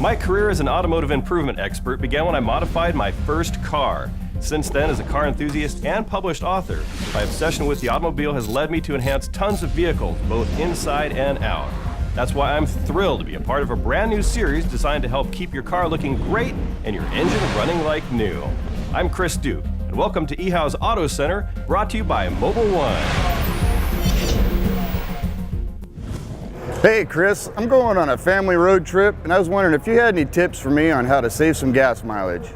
My career as an automotive improvement expert began when I modified my first car. Since then, as a car enthusiast and published author, my obsession with the automobile has led me to enhance tons of vehicles, both inside and out. That's why I'm thrilled to be a part of a brand new series designed to help keep your car looking great and your engine running like new. I'm Chris Duke, and welcome to eHow's Auto Center, brought to you by Mobile One. Hey Chris, I'm going on a family road trip and I was wondering if you had any tips for me on how to save some gas mileage.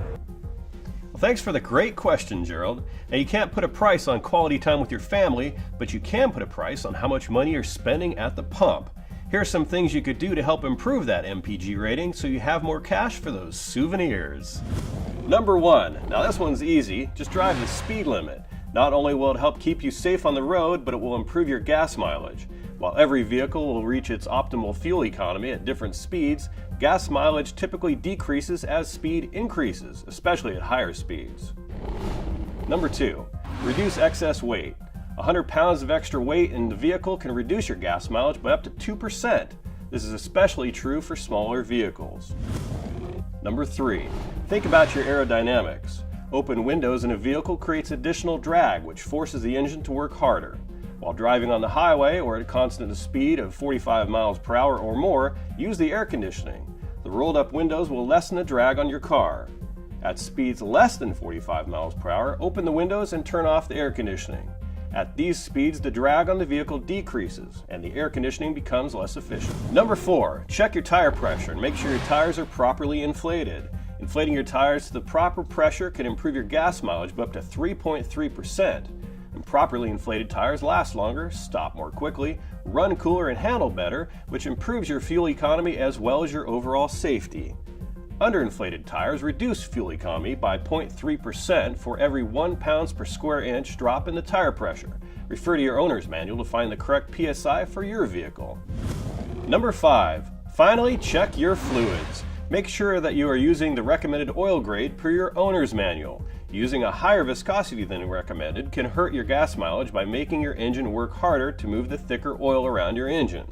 Well, thanks for the great question, Gerald. Now, you can't put a price on quality time with your family, but you can put a price on how much money you're spending at the pump. Here are some things you could do to help improve that MPG rating so you have more cash for those souvenirs. Number 1. Now this one's easy. Just drive the speed limit. Not only will it help keep you safe on the road, but it will improve your gas mileage. While every vehicle will reach its optimal fuel economy at different speeds, gas mileage typically decreases as speed increases, especially at higher speeds. Number 2. Reduce excess weight. 100 pounds of extra weight in the vehicle can reduce your gas mileage by up to 2%. This is especially true for smaller vehicles. Number 3. Think about your aerodynamics. Open windows in a vehicle creates additional drag, which forces the engine to work harder. While driving on the highway or at a constant speed of 45 miles per hour or more, use the air conditioning. The rolled up windows will lessen the drag on your car. At speeds less than 45 miles per hour, open the windows and turn off the air conditioning. At these speeds, the drag on the vehicle decreases and the air conditioning becomes less efficient. Number 4, check your tire pressure and make sure your tires are properly inflated. Inflating your tires to the proper pressure can improve your gas mileage by up to 3.3%. And properly inflated tires last longer, stop more quickly, run cooler, and handle better, which improves your fuel economy as well as your overall safety. Underinflated tires reduce fuel economy by 0.3% for every 1 pounds per square inch drop in the tire pressure. Refer to your owner's manual to find the correct PSI for your vehicle. Number 5. Finally, check your fluids. Make sure that you are using the recommended oil grade per your owner's manual. Using a higher viscosity than recommended can hurt your gas mileage by making your engine work harder to move the thicker oil around your engine.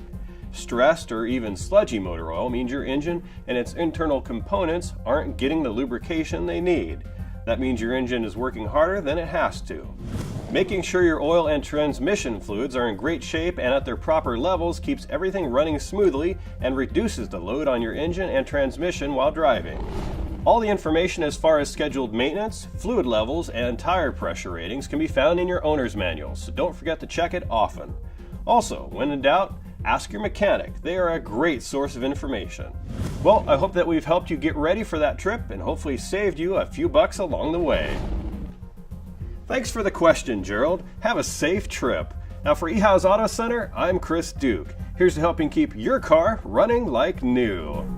Stressed or even sludgy motor oil means your engine and its internal components aren't getting the lubrication they need. That means your engine is working harder than it has to. Making sure your oil and transmission fluids are in great shape and at their proper levels keeps everything running smoothly and reduces the load on your engine and transmission while driving. All the information as far as scheduled maintenance, fluid levels, and tire pressure ratings can be found in your owner's manual, so don't forget to check it often. Also, when in doubt, ask your mechanic. They are a great source of information. Well, I hope that we've helped you get ready for that trip and hopefully saved you a few bucks along the way. Thanks for the question, Gerald. Have a safe trip. Now for eHow's Auto Center, I'm Chris Duke. Here's to helping keep your car running like new.